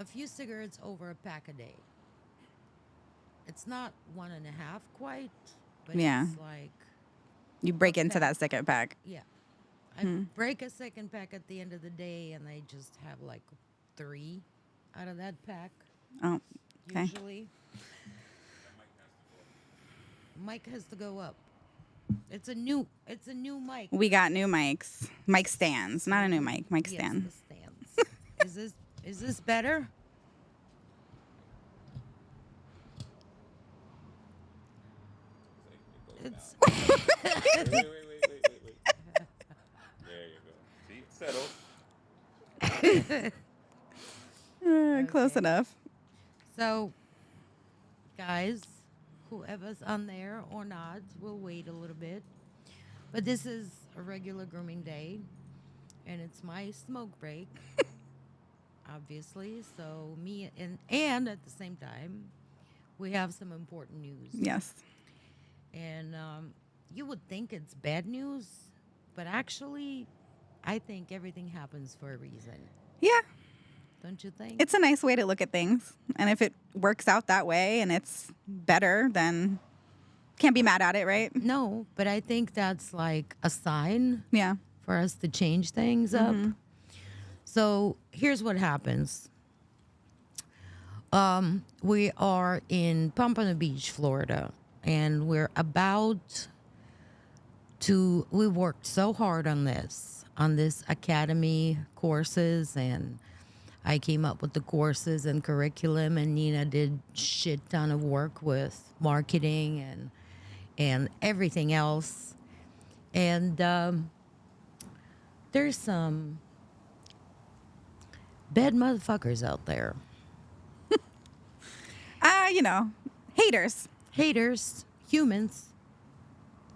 a few cigarettes over a pack a day. It's not one and a half quite, but Yeah. it's like You break a into pack. that second pack. Yeah. I break a second pack at the end of the day, and I just have like three out of that pack Oh, okay. usually. Mic has to go up. It's a new mic. We got new mics. Mic stands. Not a new mic. Mic Yes, stand. the stands. Is this better? It's Wait. There you go. See, settle. Close Okay. enough. So, guys, whoever's on there or not, we'll wait a little bit. But this is a regular grooming day, and it's my smoke break, obviously. So me and at the same time, we have some important news. Yes. And you would think it's bad news, but actually, I think everything happens for a reason. Yeah. Don't you think? It's a nice way to look at things. And if it works out that way and it's better, then can't be mad at it, right? No, but I think that's like a sign Yeah. for us to change things up. So here's what happens. We are in Pompano Beach, Florida, and we worked so hard on this academy courses, and I came up with the courses and curriculum, and Nina did shit ton of work with marketing and everything else. And there's some bad motherfuckers out there. Haters. Haters, humans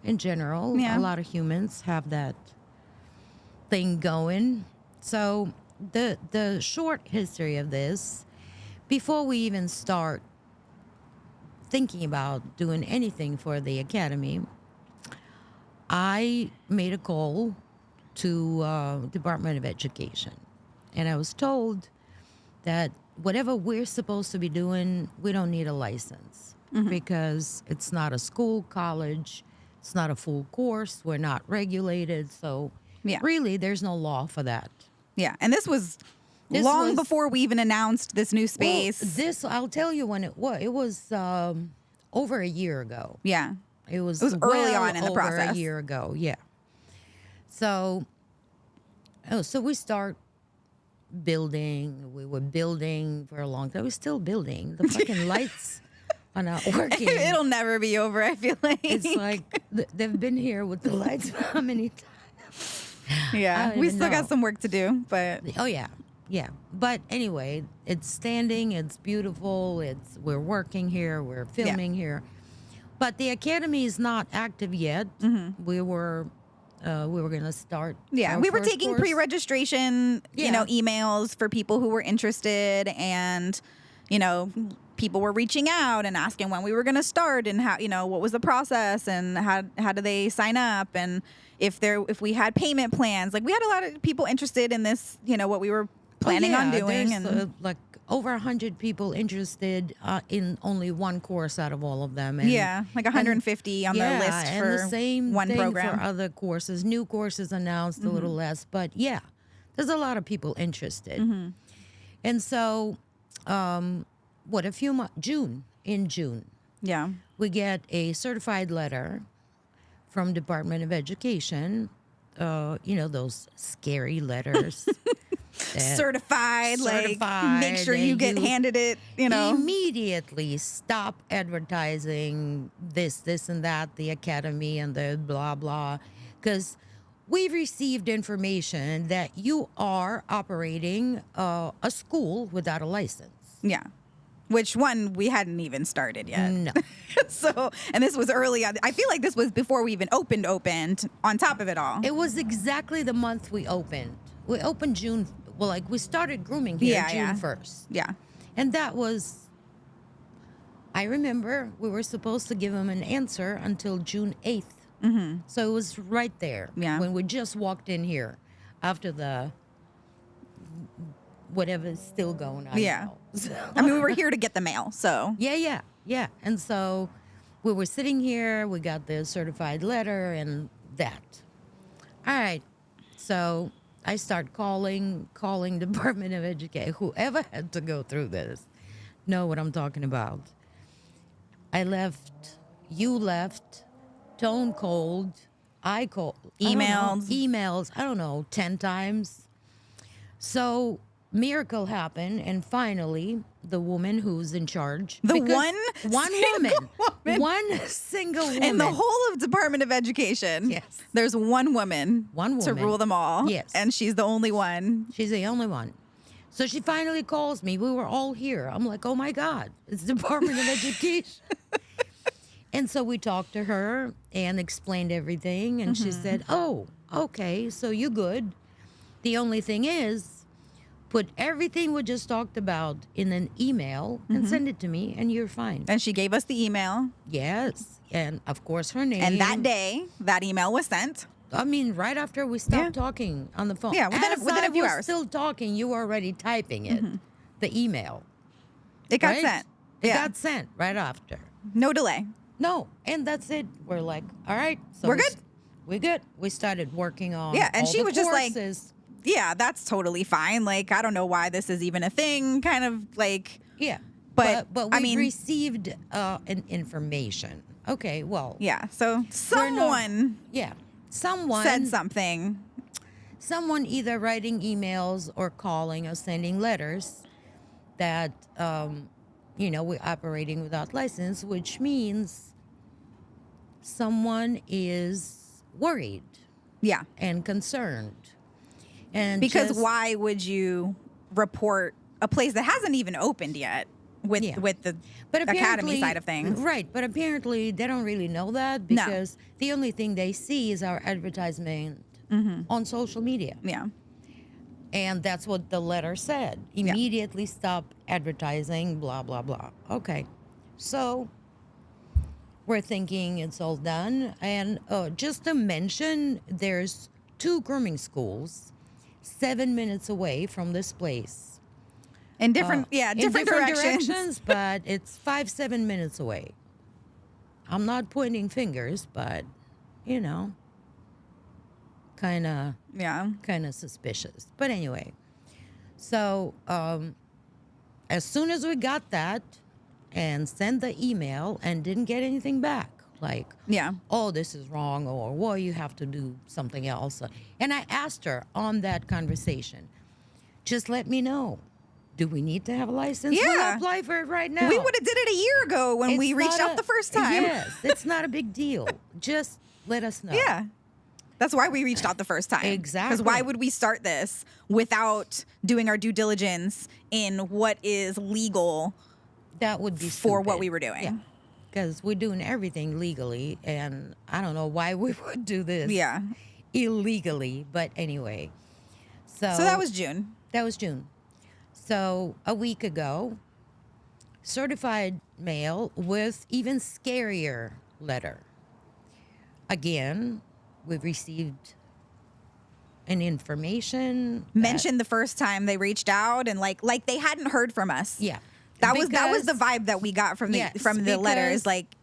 in general. Yeah. A lot of humans have that thing going. So the short history of this, before we even start thinking about doing anything for the academy, I made a call to Department of Education, and I was told that whatever we're supposed to be doing, we don't need a license because it's not a school, college, it's not a full course, we're not regulated, so Yeah. really there's no law for that. Yeah. And this was This long was- before we even announced this new space. Well, this, I'll tell you when it was. It was over a year ago. Yeah. It was early well on in the over process. a year ago, yeah. So we start building. We were building for a long time. We're still building. The fucking lights are not working. It'll never be over, I feel like. It's like they've been here with the lights for how many times? I yeah. don't We even still got know. some work to do, but Oh yeah, yeah. But anyway, it's standing. It's beautiful. We're working here. We're filming here. But the academy is not active yet. We were gonna start. yeah, our we were first taking course. pre-registration, Yeah. emails for people who were interested, and people were reaching out and asking when we were going to start and how, what was the process and how do they sign up, and if we had payment plans. Like, we had a lot of people interested in this, what we were planning on doing, There's, and like over 100 people interested in only one course out of all of them. And, yeah, like 150 on the list and for the same one thing program. for other courses. New courses announced a little less, but yeah, there's a lot of people interested. And so, in June, Yeah. we get a certified letter from Department of Education. Those scary letters. that Certified, like, make sure you and get handed it, immediately stop advertising this and that, the academy and the blah blah, because we've received information that you are operating a school without a license. Yeah. Which one we hadn't even started yet. No. So, and this was early on. I feel like this was before we even opened on top of it all. It was exactly the month we opened. We opened June. Well, like, we started grooming here June 1st. Yeah. And that was, I remember we were supposed to give them an answer until June 8th. Mm-hmm. So it was right there Yeah. when we just walked in here after whatever's still going on. Yeah. now. So- I mean, we were here to get the mail, so yeah. And so we were sitting here, we got the certified letter and that. All right. So I start calling Department of Education. Whoever had to go through this know what I'm talking about. I left, you left, tone cold, I called. Emails, I don't know, 10 times. So miracle happened, and finally the woman who's in charge. The because one one single woman. in the whole of Department of Education, Yes. there's one woman One to woman. rule them all. Yes. And she's the only one. She's the only one. So she finally calls me. We were all here. I'm like, oh my God, it's Department of Education. And so we talked to her and explained everything. And she said, oh, okay, so you're good. The only thing is, put everything we just talked about in an email and send it to me, and you're fine. And she gave us the email. Yes. And of course, her name. And that day, that email was sent. I mean, right after we stopped Yeah. talking on the phone. Yeah, within a few I was hours. still talking, you were already typing it, the email. It got right? sent. It Yeah. got sent right after. No delay. No, and that's it. We're like, all right. So We're good. We're good. We started working on Yeah, and all she the was just like- courses. Yeah, that's totally fine. Like, I don't know why this is even a thing. Kind of like, Yeah. But, but I we mean- received an information. Okay, well, yeah. So we're not- someone yeah. Someone said something. someone either writing emails or calling or sending letters that we're operating without license, which means someone is worried Yeah. and concerned. And Because just- why would you report a place that hasn't even opened yet with Yeah. with the But academy apparently- side of things? Right, but apparently they don't really know that No. because the only thing they see is our advertisement on social media. Yeah. And that's what the letter said. Immediately stop advertising, blah, blah, blah. Okay. So we're thinking it's all done. And just to mention, there's 2 grooming schools 7 minutes away from this place. In different In different directions. but it's 5-7 minutes away. I'm not pointing fingers, but, kind of Yeah. suspicious. But anyway, so as soon as we got that and sent the email and didn't get anything back, like, Yeah. oh, this is wrong, or, well, you have to do something else. And I asked her on that conversation, just let me know. Do we need to have a license? Yeah. We'll apply for it right now. We would have did it a year ago when we It's reached not out the first time. Yes, it's not a big deal. Just let us know. Yeah. That's why we reached out the first time. Exactly. Because why would we start this without doing our due diligence in what is legal That would be for what stupid. we were doing? Yeah. Because we're doing everything legally, and I don't know why we would do this Yeah. illegally. But anyway, so So that was June. That was June. So a week ago, certified mail with even scarier letter. Again, we've received an information that- Mentioned the first time they reached out and like they hadn't heard from us. Yeah. That was the Because- vibe that we got from the Yes, from the letters. because- Like,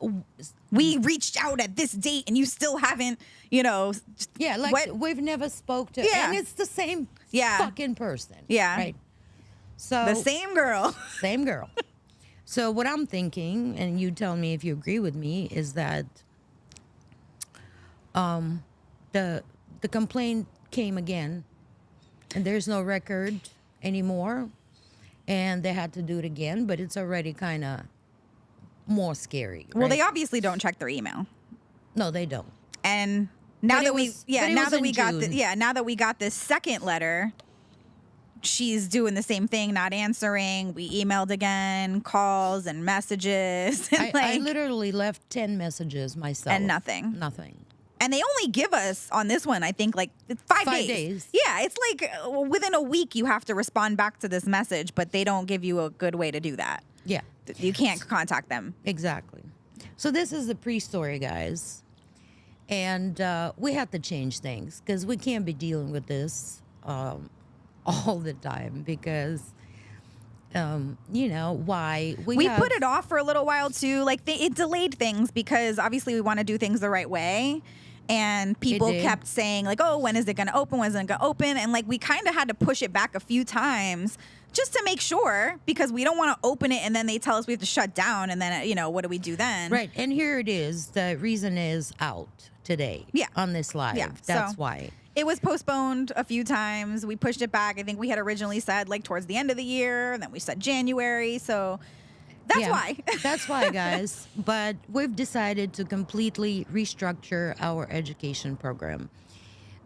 we reached out at this date and you still haven't, Yeah, like what? we've never spoke to, Yeah. and it's the same Yeah. fucking person. Yeah. Right. So The same girl. Same girl. So what I'm thinking, and you tell me if you agree with me, is that the complaint came again, and there's no record anymore, and they had to do it again, but it's already kind of more scary. Well, they right? obviously don't check their email. No, they don't. And now But that it we was- but it now was that in we got June. now that we got this second letter, she's doing the same thing, not answering. We emailed again, calls and messages, and I literally left 10 messages myself. And nothing. Nothing. and they only give us on this one, I think, like 5 5 days. days. Yeah, it's like within a week you have to respond back to this message, but they don't give you a good way to do that. Yeah. You can't contact them. Exactly. So this is the pre-story, guys. And we have to change things because we can't be dealing with this all the time because, why We put it off for a little while too. Like it delayed things because obviously we want to do things the right way. And people did. kept saying like, oh, when is it going to open? When is it going to open? And like we kind of had to push it back a few times just to make sure because we don't want to open it and then they tell us we have to shut down. And then, what do we do then? Right. And here it is. The reason is out today. Yeah. On this live. Yeah, That's so- why. It was postponed a few times. We pushed it back. I think we had originally said like towards the end of the year, and then we said January. So that's Yeah, why. That's why, guys. But we've decided to completely restructure our education program.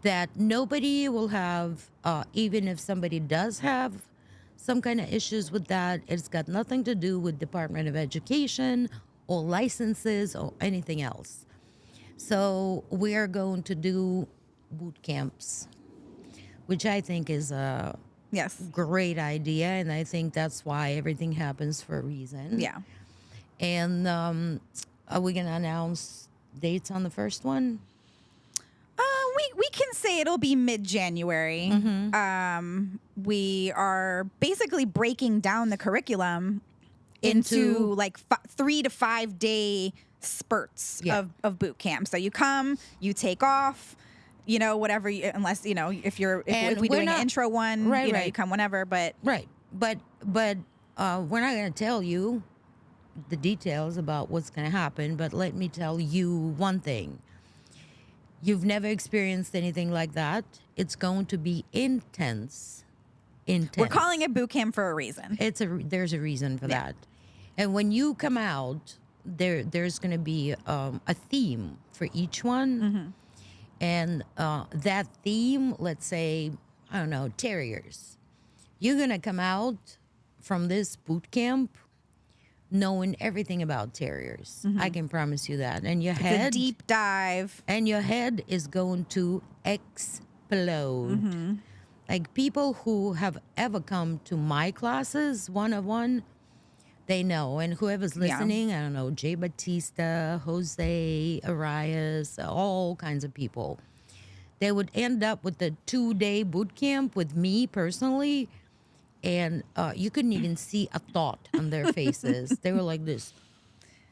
That nobody will have, even if somebody does have some kind of issues with that, it's got nothing to do with Department of Education or licenses or anything else. So we are going to do boot camps, which I think is a Yes. great idea, and I think that's why everything happens for a reason. Yeah. And are we gonna announce dates on the first one? We can say it'll be mid-January. We are basically breaking down the curriculum into like 3 to 5 day spurts Yeah. of boot camp. So you come, you take off, whatever, unless, if we're we're doing not- an intro one, Right, you right. come whenever, but Right, but we're not gonna tell you the details about what's gonna happen. But let me tell you one thing: you've never experienced anything like that. It's going to be intense. Intense. we're calling it boot camp for a reason. There's a reason for that. And when you come out, there's going to be a theme for each one. And that theme, let's say, I don't know, terriers. You're going to come out from this boot camp knowing everything about terriers. I can promise you that. And your It's a head deep dive. is going to explode. Like people who have ever come to my classes, one-on-one, they know. And whoever's listening, I don't know, Jay Batista, Jose, Arias, all kinds of people. They would end up with the 2-day boot camp with me personally. And you couldn't even see a thought on their faces. They were like this,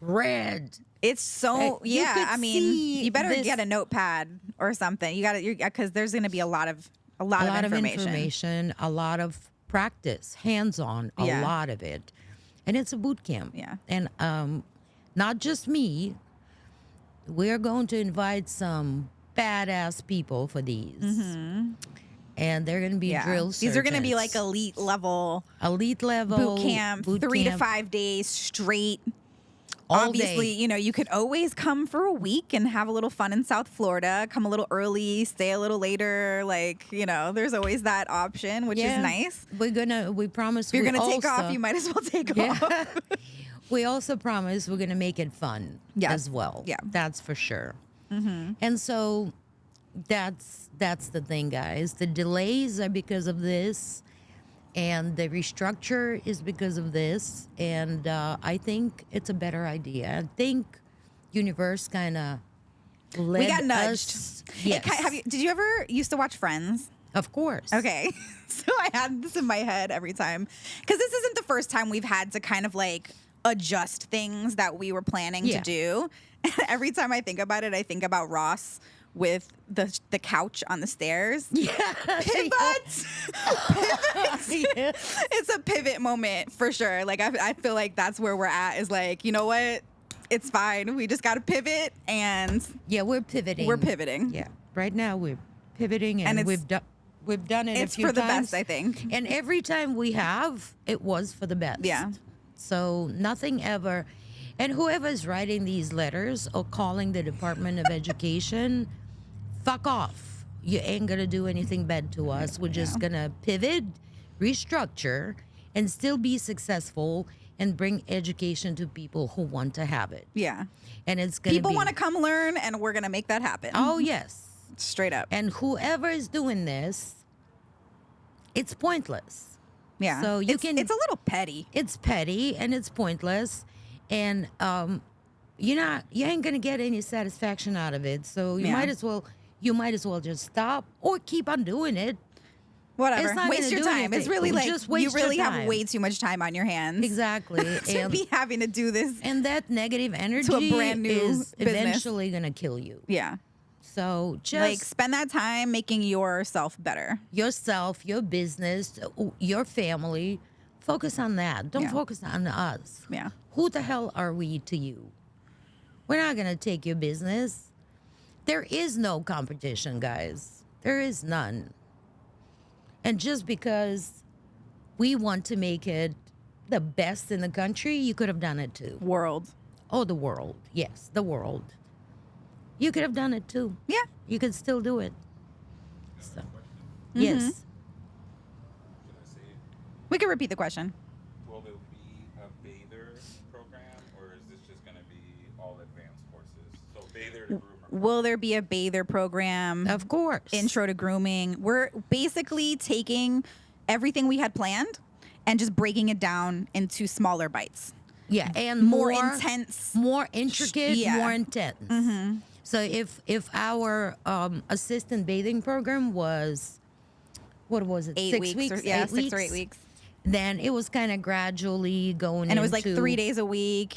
red. It's so You could I mean, see you better this- get a notepad or something. You got to because there's going to be a lot of information. A lot of practice, hands-on, a Yeah. lot of it. And it's a boot camp. Yeah. And not just me. We're going to invite some badass people for these. And they're going to be drill sergeants. These are going to be like elite level elite level boot camp, 3 to 5 days straight. all Obviously, day. you could always come for a week and have a little fun in South Florida. Come a little early, stay a little later. Like, there's always that option, which is nice. We promise If you're we going to take also- off, you might as well take Yeah. off. We also promise we're going to make it fun Yeah. as well. Yeah. That's for sure. And so that's the thing, guys. The delays are because of this, and the restructure is because of this. And I think it's a better idea. I think Universe kind of led We got nudged. us. Yes, Did you ever used to watch Friends? of course. Okay. So I had this in my head every time. Because this isn't the first time we've had to kind of like adjust things that we were planning Yeah. to do. And every time I think about it, I think about Ross with the couch on the stairs. Yeah. Pivot! Yeah. It's a pivot moment for sure. Like I feel like that's where we're at is like, you know what? It's fine. We just got to pivot and Yeah, we're pivoting. we're pivoting. Yeah. Right now we're pivoting, and, And we've done it a It's few for the times. best, I think. And every time we have, it was for the best. Yeah. So nothing ever. And whoever's writing these letters or calling the Department of Education, fuck off. You ain't going to do anything bad to us. We're just going to pivot, restructure, and still be successful and bring education to people who want to have it. Yeah. And it's going to be. People want to come learn, and we're going to make that happen. Oh, yes. Straight up. And whoever is doing this, it's pointless. Yeah. So you it's a little petty. It's petty and it's pointless, and you ain't gonna get any satisfaction out of it. So you Yeah. might as well just stop or keep on doing it. Whatever. It's not Waste gonna your do time. It's anything. really like Just you waste your really have time. way too much time on your hands. Exactly. To be having to do this. And that negative energy brand new is business. eventually going to kill you. Yeah. So just Like spend that time making yourself better. yourself, your business, your family, focus on that. Don't Yeah. focus on us. Yeah. Who the hell are we to you? We're not going to take your business. There is no competition, guys. There is none. And just because we want to make it the best in the country, you could have done it too. World. Oh, the world. Yes, the world. You could have done it too. Yeah. You could still do it. So, Mm-hmm. yes. Should I say, We could repeat the question. will there be a bather program, or is this just going to be all advanced courses? So bather to groomer. Will there be a bather program? Of course. Intro to grooming. We're basically taking everything we had planned and just breaking it down into smaller bites. Yeah, and More intense. more intricate, Yeah. more intense. So if our assistant bathing program was, what was it, 8 6 weeks. weeks? Or, yeah, 8 6 or 8 weeks. Then it was kind of gradually going And it was like into 3 days a week,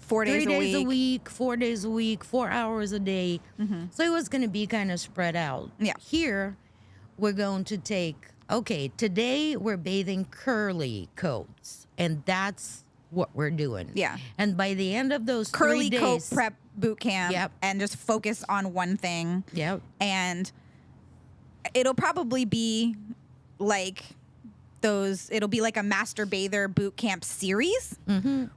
4 days, 3 days a a week. week, 4 days a week, 4 hours a day. So it was going to be kind of spread out. Yeah. Here, we're going to take, okay, today we're bathing curly coats, and that's what we're doing. Yeah. And by the end of those Curly 3 coat days, prep boot camp. Yep. And just focus on one thing. Yep. And it'll probably be like it'll be like a master bather boot camp series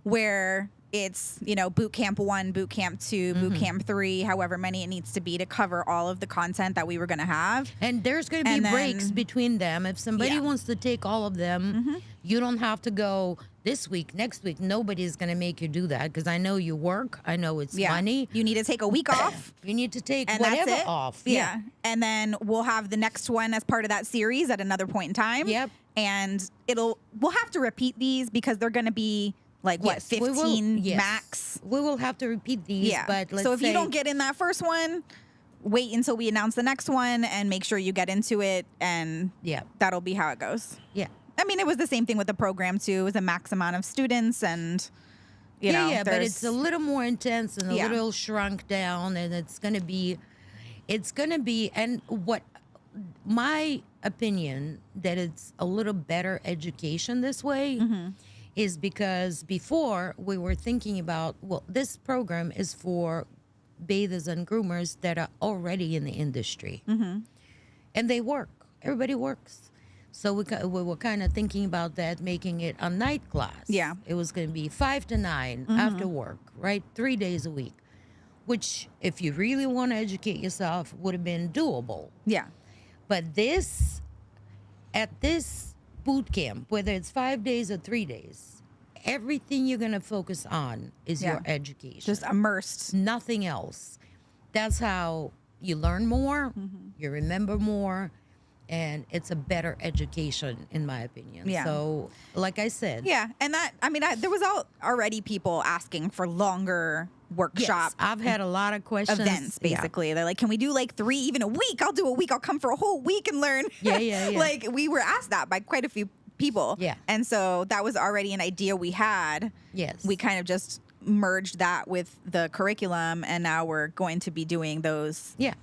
where it's, boot camp 1, boot camp 2, boot camp 3, however many it needs to be to cover all of the content that we were going to have. And there's going to be And then- breaks between them. If somebody Yeah. wants to take all of them, you don't have to go this week, next week. Nobody's going to make you do that because I know you work. I know it's Yeah. money. You need to take a week off. You need to take And whatever that's it. off. Yeah. And then we'll have the next one as part of that series at another point in time. Yep. And we'll have to repeat these because they're going to be like what, Yes, we will- 15 yes. max? We will have to repeat these, Yeah. but let's So if say, you don't get in that first one, wait until we announce the next one and make sure you get into it, and yeah, that'll be how it goes. yeah, I mean, it was the same thing with the program too. It was a max amount of students, and but there's- it's a little more intense and a Yeah. little shrunk down, and it's gonna be, and what my opinion that it's a little better education this way. Mm-hmm. Is because before we were thinking about, well, this program is for bathers and groomers that are already in the industry. And they work. Everybody works. So we were kind of thinking about that, making it a night class. Yeah. It was going to be 5 to 9 after work, right? 3 days a week, which if you really want to educate yourself would have been doable. yeah. But at this boot camp, whether it's 5 days or 3 days, everything you're going to focus on is Yeah. your education. Just immersed. Nothing else. That's how you learn more, you remember more, and it's a better education, in my opinion. Yeah. So, like I said, Yeah, and there was already people asking for longer workshop yes, I've had a lot of questions. events. Yeah. Basically, they're like, "Can we do like 3, even a week? I'll do a week. I'll come for a whole week and learn." Yeah. Like we were asked that by quite a few people. Yeah. and so that was already an idea we had. Yes. We kind of just merged that with the curriculum, and now we're going to be doing those Yeah.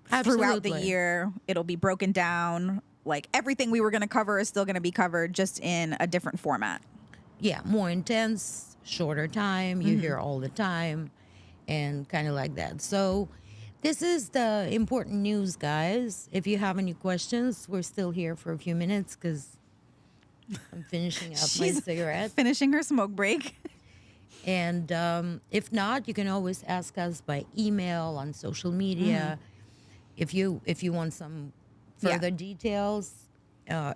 throughout the Absolutely. year. It'll be broken down. Like everything we were going to cover is still going to be covered, just in a different format. Yeah, more intense, shorter time. You hear all the time, and kind of like that. So, this is the important news, guys. If you have any questions, we're still here for a few minutes because I'm finishing up my She's cigarette. finishing her smoke break. And if not, you can always ask us by email, on social media. If you want some Yeah. further details,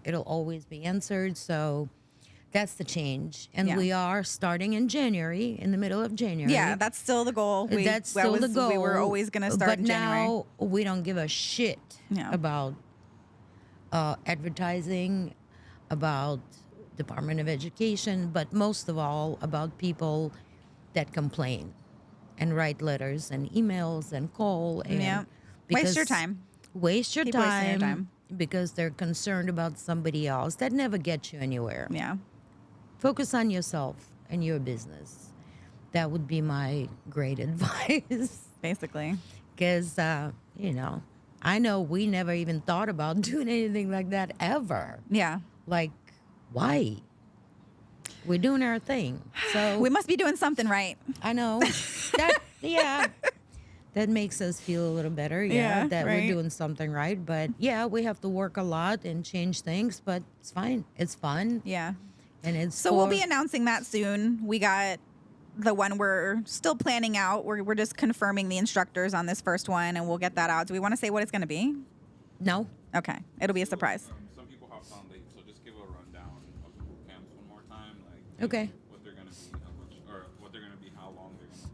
it'll always be answered. So that's the change. And Yeah. we are starting in January, in the middle of January. Yeah, that's still the goal. That's still the goal. We were always going to start but in January. now we don't give a shit Yeah. about advertising, about Department of Education, but most of all about people that complain and write letters and emails and call. And Yeah. Waste your because- time. Waste your Keep wasting your time. time. because they're concerned about somebody else. That never gets you anywhere. Yeah. Focus on yourself and your business. That would be my great advice. Basically. Because, I know we never even thought about doing anything like that ever. Yeah. Like, why? We're doing our thing. So We must be doing something right. I know. Yeah. That makes us feel a little better. Yeah, That right. we're doing something right. But yeah, we have to work a lot and change things, but it's fine. It's fun. Yeah. And it's So we'll be announcing that soon. We got the one we're still planning out. We're just confirming the instructors on this first one, and we'll get that out. Do we want to say what it's going to be? No. Okay. It'll be a surprise. Some people hopped on late, so just give a rundown of the boot camps one more time, like Okay. what they're gonna be, how much, or what they're gonna be, how long they're gonna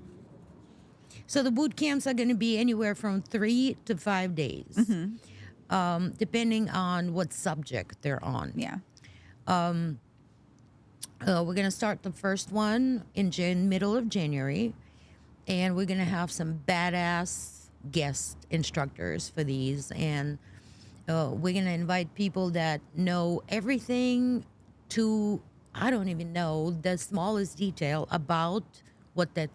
be. So the boot camps are going to be anywhere from 3 to 5 days, depending on what subject they're on. Yeah. We're going to start the first one in middle of January, and we're going to have some badass guest instructors for these. And we're going to invite people that know everything to, I don't even know, the smallest detail about what that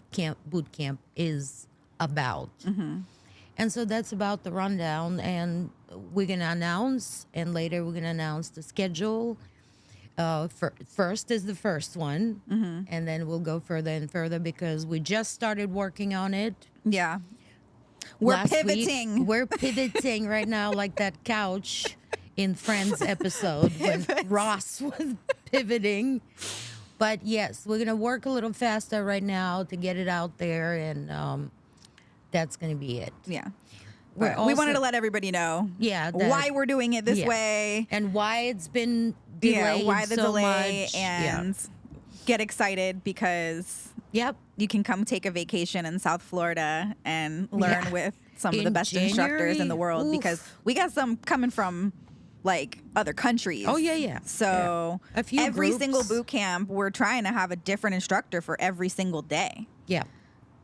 boot camp is about. And so that's about the rundown. And we're going to announce, and later we're going to announce the schedule. First is the first one, and then we'll go further and further because we just started working on it. Yeah. We're last week. pivoting. We're pivoting right now, like that couch in Friends episode when Ross was pivoting. But yes, we're gonna work a little faster right now to get it out there, and that's gonna be it. Yeah. We're We wanted also- to let everybody know Yeah, why we're doing it this yeah. way. and why it's been delayed Why the so delay, much. and get excited because Yep. you can come take a vacation in South Florida and learn Yeah. with some of the In best instructors in the January? world, Oof. because we got some coming from like other countries. Oh, yeah. So Yeah. A few every groups. single boot camp, we're trying to have a different instructor for every single day. Yeah.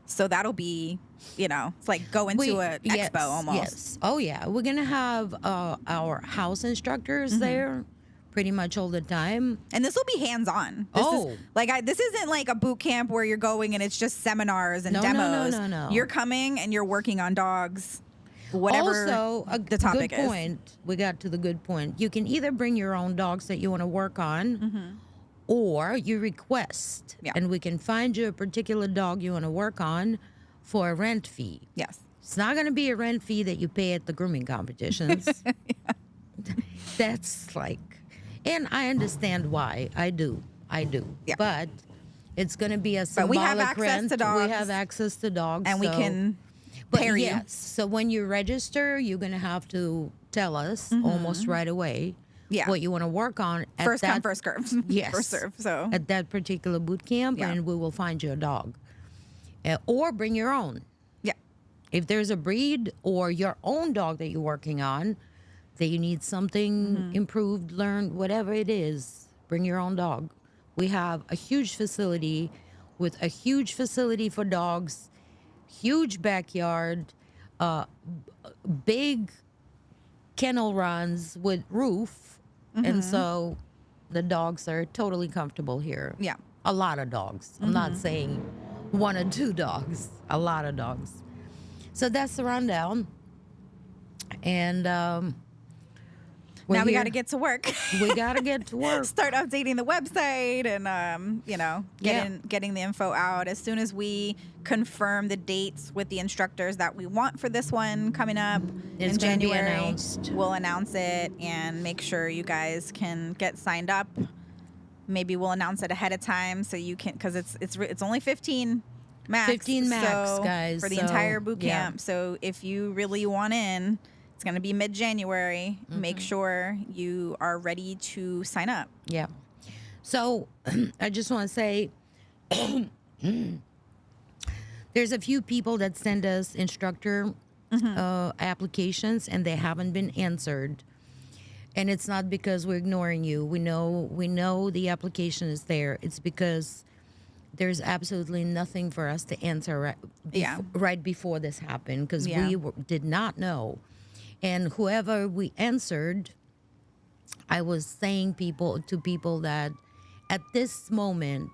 So that'll be, it's like going to an expo almost. Yes. Oh, yeah. We're going to have our house instructors Mm-hmm. there pretty much all the time. And this will be hands-on. This isn't like a boot camp where you're going and it's just seminars and No. demos. You're coming and you're working on dogs, whatever Also, the topic good is. point. We got to the good point. You can either bring your own dogs that you want to work on, or you request, Yeah. and we can find you a particular dog you want to work on for a rent fee. Yes. It's not going to be a rent fee that you pay at the grooming competitions. That's like, and I understand why. I do. Yeah. But it's going to be a But symbolic we have access rent. to dogs. We have access to dogs, And we so- can But pair you. yes, so when you register, you're going to have to tell us almost right away Yeah. what you want to work on at First come, that, first serve. Yes. First serve. So at that particular boot camp, Yeah. and we will find you a dog. Or bring your own. yeah. If there's a breed or your own dog that you're working on, that you need something improved, learned, whatever it is, bring your own dog. We have a huge facility with a huge facility for dogs, huge backyard, big kennel runs with roof. And so the dogs are totally comfortable here. Yeah. A lot of dogs. I'm not saying 1 or 2 dogs, a lot of dogs. So that's the rundown. And Now we got to get to work. We got to get to work. Start updating the website and getting the info out as soon as we confirm the dates with the instructors that we want for this one coming up It's in gonna be January. announced. We'll announce it and make sure you guys can get signed up. Maybe we'll announce it ahead of time so you can, because it's only 15 max. 15 max, so, guys, for the so, entire boot yeah. camp. So if you really want in, it's going to be mid-January. Make sure you are ready to sign up. Yeah. So I just want to say there's a few people that send us instructor applications and they haven't been answered. And it's not because we're ignoring you. We know the application is there. It's because there's absolutely nothing for us to answer right before this happened, because Yeah. we did not know. And whoever we answered, I was saying to people that at this moment,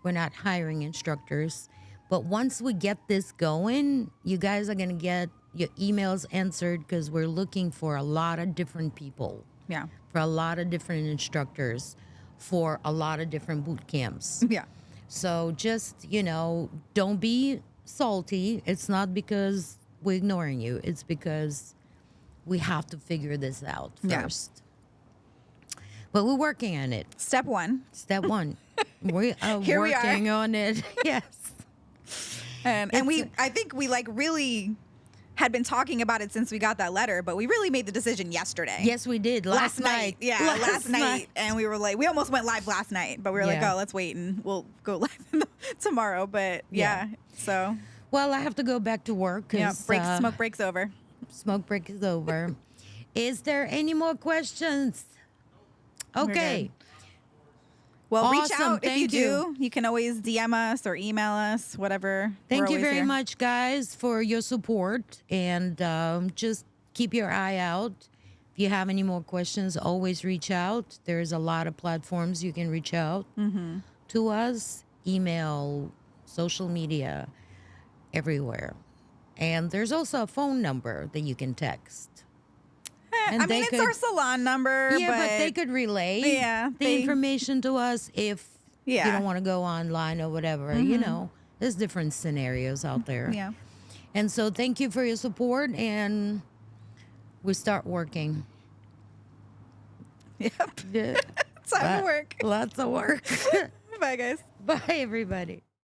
we're not hiring instructors. But once we get this going, you guys are going to get your emails answered because we're looking for a lot of different people, Yeah. for a lot of different instructors, for a lot of different boot camps. Yeah. So just, don't be salty. It's not because we're ignoring you. It's because we have to figure this out Yeah. first. But we're working on it. Step one. Step one. We are Here we are. working on it. Yes. And I think we like really had been talking about it since we got that letter, but we really made the decision yesterday. Yes, we did. Last night. Yeah, last night. And we were like, we almost went live last night, but we were like, Yeah. oh, let's wait and we'll go live tomorrow. But yeah, so Well, I have to go back to work. 'Cause, yeah, smoke break's over. Smoke break is over. Is there any more questions? Okay. Well, reach Awesome. out if you Thank do. you. You can always DM us or email us, whatever. Thank We're you always very here. much, guys, for your support. And just keep your eye out. If you have any more questions, always reach out. There's a lot of platforms you can reach out to us. Email, social media, everywhere. And there's also a phone number that you can text. And I mean, it's our salon number. Yeah, but they could relay the information to us if you Yeah. don't want to go online or whatever. There's different scenarios out there. Yeah. And so thank you for your support, and we start working. Yep. Yeah. Time to work. Lots of work. Bye, guys. Bye, everybody.